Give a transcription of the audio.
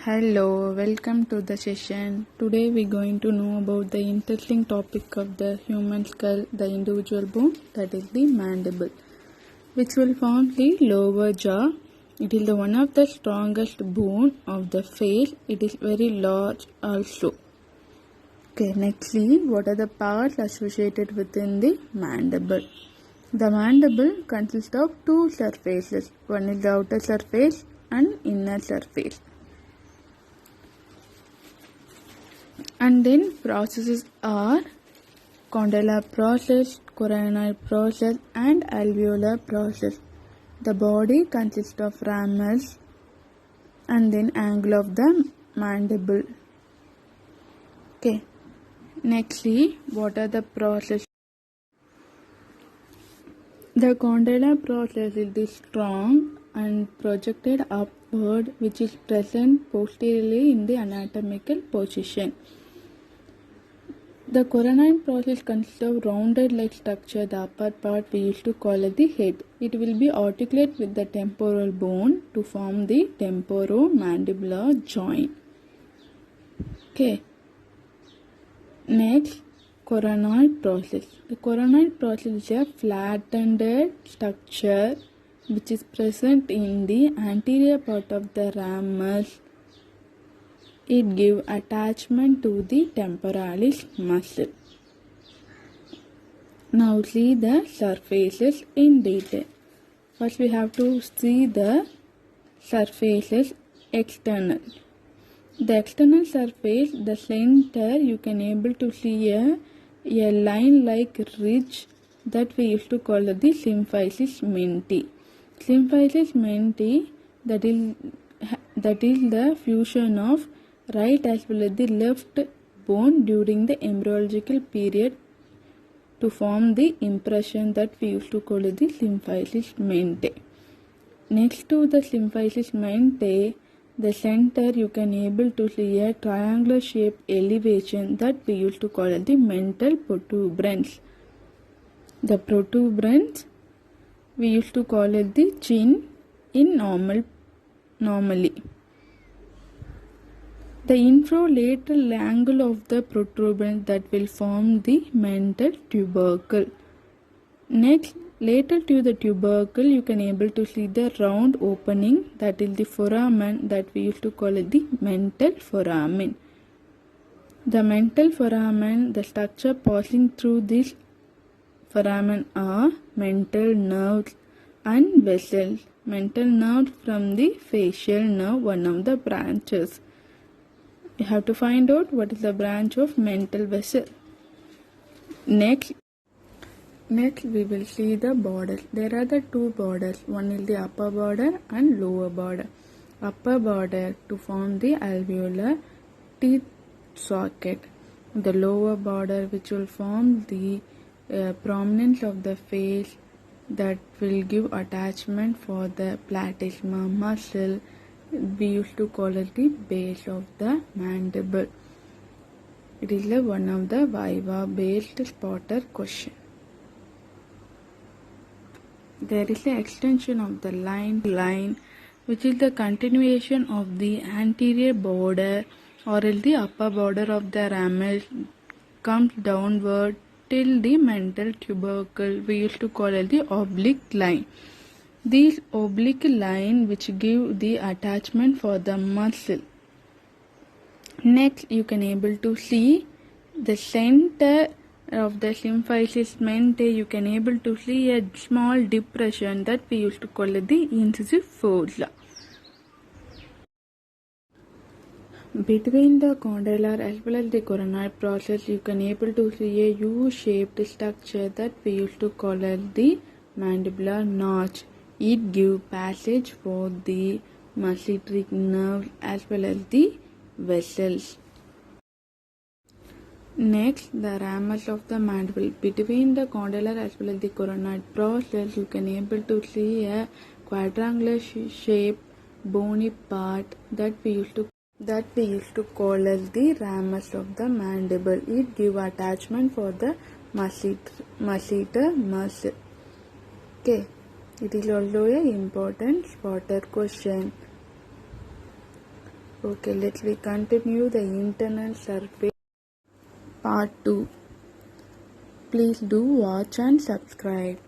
Hello, welcome to the session. Today we're going to know about the interesting topic of the human skull, the individual bone, that is the mandible, which will form the lower jaw. It is the one of the strongest bone of the face. It is very large also. Okay, nextly, what are the parts associated within the mandible? The mandible consists of two surfaces. One is the outer surface and inner surface. And then processes are condylar process, coronoid process and alveolar process. The body consists of ramus and then angle of the mandible. Okay. Nextly, what are the processes? The condylar process is the strong and projected upward, which is present posteriorly in the anatomical position. The coronoid process consists of rounded like structure. The upper part we used to call it the head. It will be articulate with the temporal bone to form the temporomandibular joint. Okay. Next, coronoid process. The coronoid process is a flattened structure which is present in the anterior part of the ramus. It gives attachment to the temporalis muscle. Now see the surfaces in detail. First we have to see the surfaces external. The external surface, the center, you can able to see a line like ridge that we used to call the symphysis menti. Symphysis menti, that is the fusion of right as well as the left bone during the embryological period to form the impression that we used to call it the symphysis menti. Next to the symphysis menti, the center you can able to see a triangular shaped elevation that we used to call it the mental protuberance. The protuberance we used to call it the chin in normally. The infralateral angle of the protuberance that will form the mental tubercle. Next, lateral to the tubercle, you can able to see the round opening, that is the foramen, that we used to call it the mental foramen. The mental foramen, the structure passing through this foramen are mental nerves and vessels. Mental nerve from the facial nerve, one of the branches. You have to find out what is the branch of mental vessel. Next we will see the borders. There are the two borders. One is the upper border and lower border. Upper border to form the alveolar teeth socket. The lower border which will form the prominence of the face that will give attachment for the platysma muscle. We used to call it the base of the mandible. It is one of the viva based spotter question. There is the extension of the line which is the continuation of the anterior border or else the upper border of the ramus comes downward till the mental tubercle. We used to call it the oblique line. These oblique line which give the attachment for the muscle. Next you can able to see the center of the symphysis menti. You can able to see a small depression that we used to call it the incisive fossa. Between the condylar as well as the coronoid process, you can able to see a U-shaped structure that we used to call it the mandibular notch. It gives passage for the muscular nerves as well as the vessels. Next, the ramus of the mandible. Between the condylar as well as the coronoid process, you can able to see a quadrangular shape bony part that we used to call as the ramus of the mandible. It gives attachment for the masseter muscle. Okay. It is also an important spotter question. Okay, let's we continue the internal surface part 2. Please do watch and subscribe.